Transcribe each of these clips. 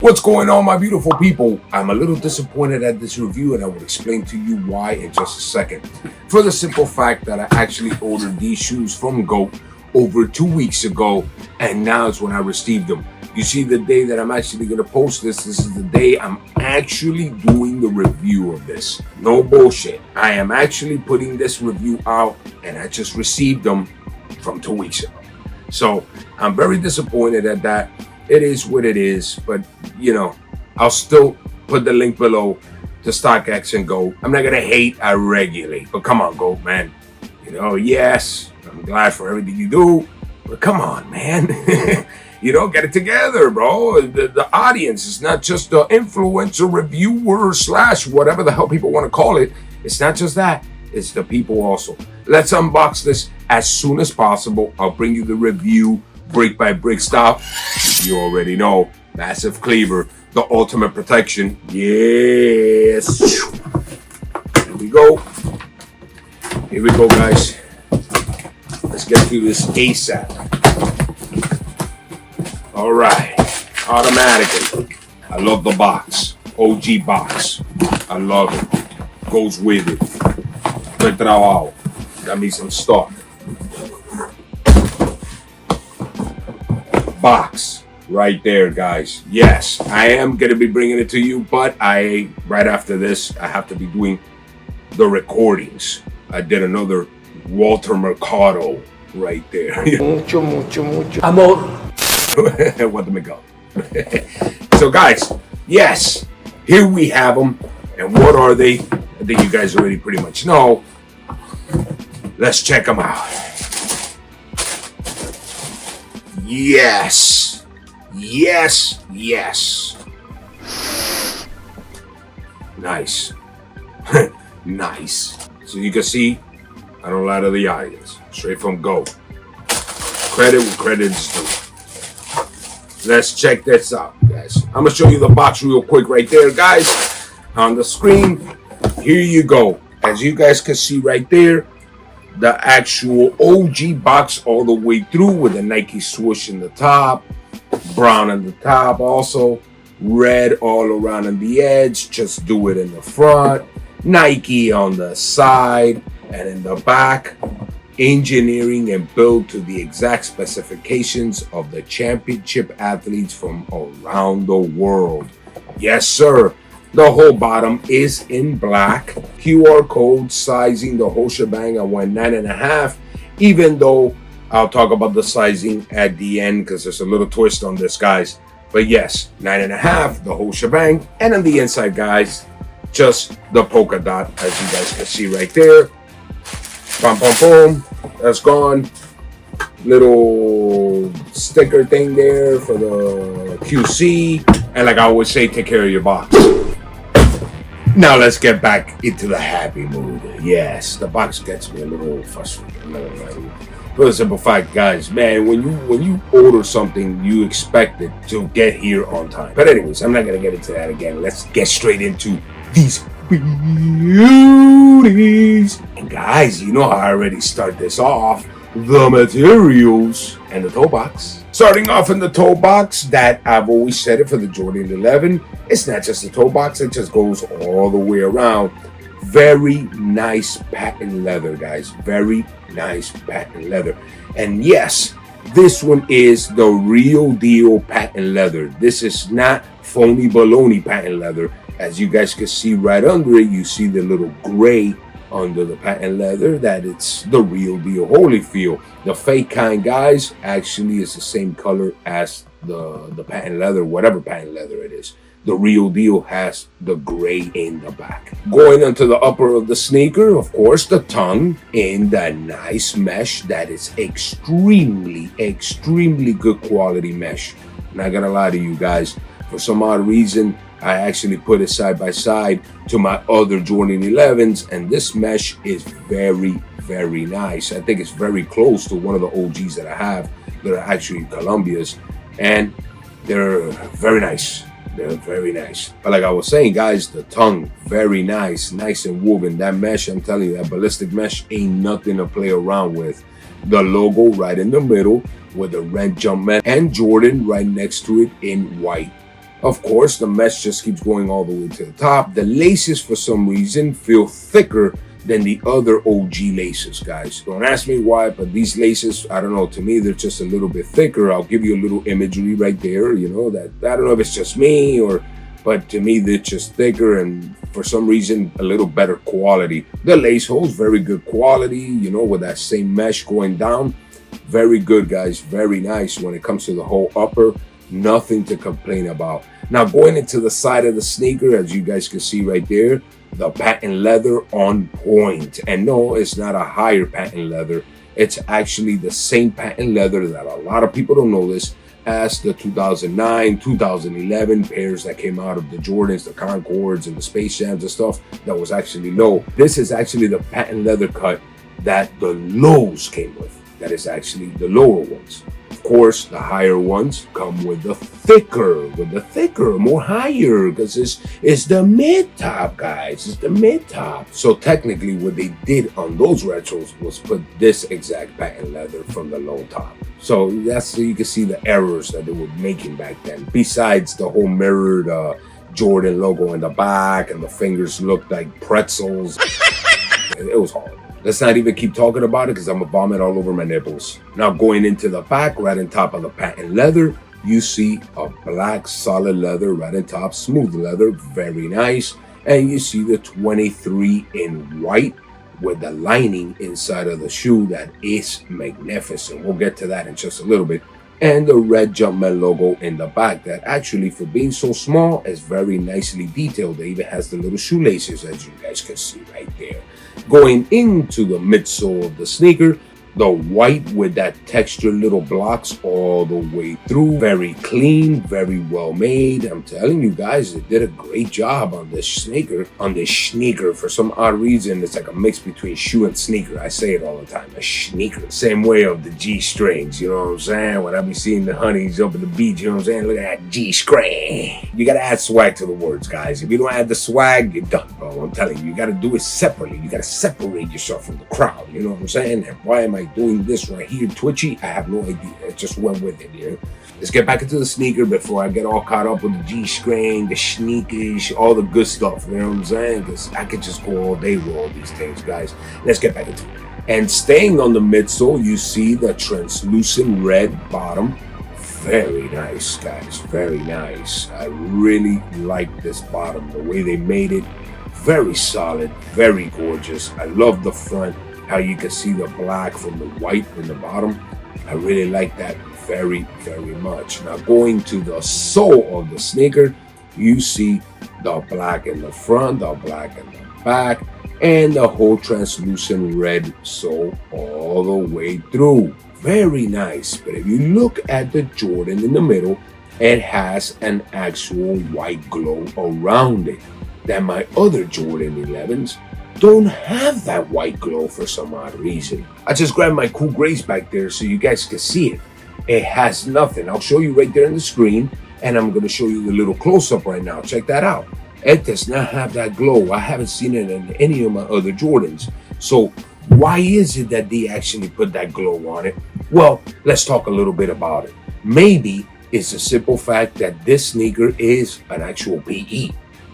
What's going on, my beautiful people? I'm a little disappointed at this review, and I will explain to you why in just a second. For the simple fact that I actually ordered these shoes from GOAT over 2 weeks ago, and now it's when I received them. You see, the day that I'm actually going to post this is the day I'm actually doing the review of this. No bullshit. I am actually putting this review out, and I just received them from 2 weeks ago. So I'm very disappointed at that. It is what it is, but you know, I'll still put the link below to StockX and GOAT. I'm not gonna hate, I regulate, but come on, GOAT, man. You know, yes, I'm glad for everything you do, but come on, man. You know, get it together, bro. The audience is not just the influencer, reviewer, / whatever the hell people want to call it. It's not just that, it's the people also. Let's unbox this as soon as possible. I'll bring you the review, brick by brick style. You already know, massive cleaver, the ultimate protection. Yes. Here we go. Here we go, guys. Let's get through this ASAP. All right, automatically. I love the box, OG box. I love it. Goes with it. Buen trabajo. That means I'm stuck. Box right there, guys. Yes, I am gonna be bringing it to you, but right after this I have to be doing the recordings. I did another Walter Mercado right there. Mucho amor. What the go. So guys, yes, here we have them. And what are they? I think you guys already pretty much know. Let's check them out. Yes, yes, yes. Nice. Nice. So you can see, I don't lie to the audience. Straight from GOAT. Credit where credit is due. Let's check this out, guys. I'm gonna show you the box real quick right there, guys. On the screen. Here you go. As you guys can see right there, the actual OG box all the way through with the Nike swoosh in the top, brown on the top also, red all around on the edge, just do it in the front, Nike on the side and in the back, engineering and built to the exact specifications of the championship athletes from around the world. Yes, sir. The whole bottom is in black. QR code sizing, the whole shebang. I went 9.5, even though I'll talk about the sizing at the end because there's a little twist on this, guys. But yes, 9.5, the whole shebang. And on the inside, guys, just the polka dot, as you guys can see right there. Pum, pum, pum. That's gone. Little sticker thing there for the QC. And like I always say, take care of your box. Now let's get back into the happy mood. Yes, the box gets me a little frustrated. For the simple fact, guys, man, when you order something, you expect it to get here on time. But anyways, I'm not gonna get into that again. Let's get straight into these beauties. And guys, you know how I already start this off. The materials and the toe box. Starting off in the toe box, that I've always said it for the Jordan 11. It's not just the toe box, it just goes all the way around. Very nice patent leather, guys. Very nice patent leather. And yes, this one is the real deal patent leather. This is not phony baloney patent leather. As you guys can see right under it, you see the little gray under the patent leather, that it's the real deal Holyfield. The fake kind, guys, actually is the same color as the patent leather, whatever patent leather it is. The real deal has the gray in the back. Going into the upper of the sneaker, of course, the tongue in that nice mesh that is extremely, extremely good quality mesh. Not gonna lie to you guys, for some odd reason, I actually put it side by side to my other Jordan 11s, and this mesh is very, very nice. I think it's very close to one of the OGs that I have that are actually Columbia's, and they're very nice. They're very nice. But like I was saying, guys, the tongue, very nice, nice and woven. That mesh, I'm telling you, that ballistic mesh ain't nothing to play around with. The logo right in the middle with the red Jumpman and Jordan right next to it in white. Of course, the mesh just keeps going all the way to the top. The laces, for some reason, feel thicker than the other OG laces, guys. Don't ask me why, but these laces, I don't know, to me, they're just a little bit thicker. I'll give you a little imagery right there, you know, that I don't know if it's just me but to me, they're just thicker and for some reason, a little better quality. The lace holes, very good quality, you know, with that same mesh going down. Very good, guys. Very nice when it comes to the whole upper. Nothing to complain about. Now, going into the side of the sneaker, as you guys can see right there, the patent leather on point. And no, it's not a higher patent leather. It's actually the same patent leather that a lot of people don't know this as the 2009, 2011 pairs that came out of the Jordans, the Concords, and the Space Jams and stuff that was actually low. This is actually the patent leather cut that the lows came with. That is actually the lower ones. Of course, the higher ones come with the thicker, more higher, because it's the mid top, guys. It's the mid top. So technically, what they did on those retros was put this exact patent leather from the low top. So that's so you can see the errors that they were making back then. Besides the whole mirrored Jordan logo in the back, and the fingers looked like pretzels. It was horrible. Let's not even keep talking about it because I'm gonna vomit all over my nipples. Now going into the back, right on top of the patent leather, you see a black solid leather right on top, smooth leather, very nice. And you see the 23 in white with the lining inside of the shoe that is magnificent. We'll get to that in just a little bit. And the red Jumpman logo in the back that actually, for being so small, is very nicely detailed. It even has the little shoelaces, as you guys can see right there. Going into the midsole of the sneaker, the white with that textured little blocks all the way through. Very clean, very well made. I'm telling you guys, they did a great job on this sneaker. For some odd reason, it's like a mix between shoe and sneaker. I say it all the time, a sneaker. Same way of the G-strings, you know what I'm saying? When I be seeing the honeys up at the beach, you know what I'm saying? Look at that G-string. You gotta add swag to the words, guys. If you don't add the swag, you're done, bro. I'm telling you, you gotta do it separately. You gotta separate yourself from the crowd, you know what I'm saying? And why am I doing this right here, Twitchy? I have no idea. It just went with it, you know? Let's get back into the sneaker before I get all caught up with the G-string, the sneakers, all the good stuff, you know what I'm saying? Because I could just go all day with all these things, guys. Let's get back into it. And staying on the midsole, you see the translucent red bottom. Very nice, guys. Very nice. I really like this bottom, the way they made it. Very solid, very gorgeous. I love the front, how you can see the black from the white in the bottom. I really like that very, very much. Now going to the sole of the sneaker, you see the black in the front, the black in the back, and the whole translucent red sole all the way through. Very nice. But if you look at the Jordan in the middle, it has an actual white glow around it. That my other Jordan 11s don't have that white glow for some odd reason. I just grabbed my cool grays back there so you guys can see it. It has nothing. I'll show you right there on the screen, and I'm going to show you the little close-up right now. Check that out. It does not have that glow. I haven't seen it in any of my other Jordans. So why is it that they actually put that glow on it? Well, let's talk a little bit about it. Maybe it's a simple fact that this sneaker is an actual PE.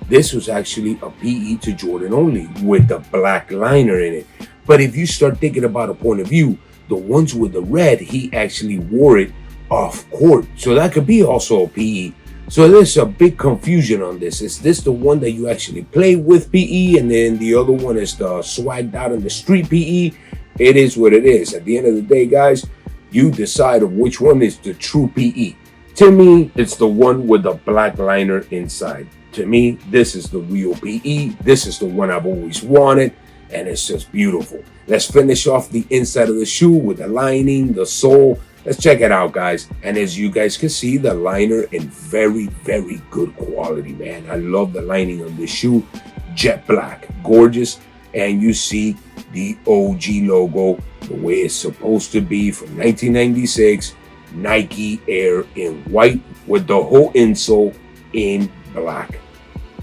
This was actually a PE to Jordan only with the black liner in it. But if you start thinking about a point of view, the ones with the red, he actually wore it off court. So that could be also a PE. So there's a big confusion on this. Is this the one that you actually play with PE, and then the other one is the swagged out in the street PE? It is what it is. At the end of the day, guys, you decide of which one is the true PE. To me, it's the one with the black liner inside. To me, this is the real PE. This is the one I've always wanted, and it's just beautiful. Let's finish off the inside of the shoe with the lining, the sole. Let's check it out, guys. And as you guys can see, the liner in very, very good quality, man. I love the lining on this shoe. Jet black, gorgeous. And you see the OG logo, the way it's supposed to be from 1996. Nike Air in white with the whole insole in black.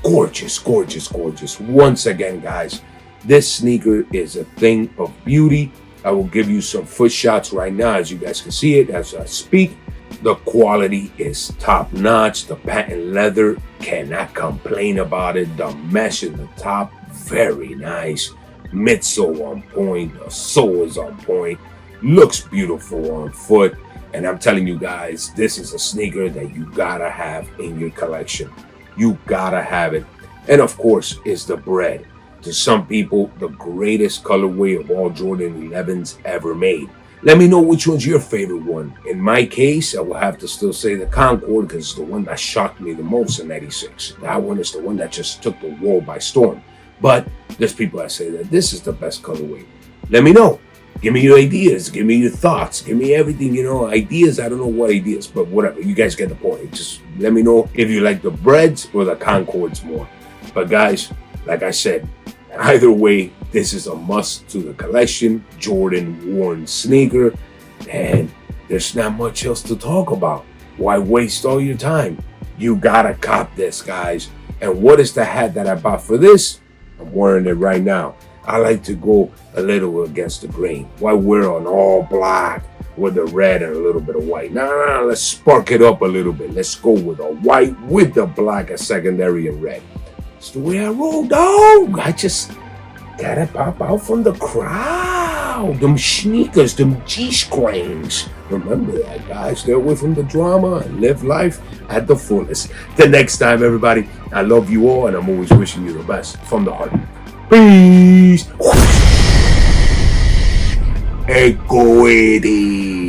Gorgeous, gorgeous, gorgeous. Once again, guys, this sneaker is a thing of beauty. I will give you some foot shots right now as you guys can see it as I speak. The quality is top notch. The patent leather, cannot complain about it. The mesh in the top, very nice. Midsole on point. The sole is on point. Looks beautiful on foot. And I'm telling you guys, this is a sneaker that you gotta have in your collection. You gotta have it. And of course, it's the Bred. To some people, the greatest colorway of all Jordan 11s ever made. Let me know which one's your favorite one. In my case, I will have to still say the Concord because it's the one that shocked me the most in '96. That one is the one that just took the world by storm. But there's people that say that this is the best colorway. Let me know. Give me your ideas. Give me your thoughts. Give me everything, ideas. I don't know what ideas, but whatever. You guys get the point. Just let me know if you like the Breds or the Concords more. But guys, like I said, either way, this is a must to the collection. Jordan worn sneaker. And there's not much else to talk about. Why waste all your time? You gotta cop this, guys. And what is the hat that I bought for this? I'm wearing it right now. I like to go a little against the grain. Why wear on all black with the red and a little bit of white? No, let's spark it up a little bit. Let's go with a white with the black as secondary and red. It's the way I roll, dog. I just gotta pop out from the crowd. Them sneakers, them G-screens. Remember that, guys. Stay away from the drama and live life at the fullest. Till next time, everybody, I love you all, and I'm always wishing you the best from the heart. Peace. Equity.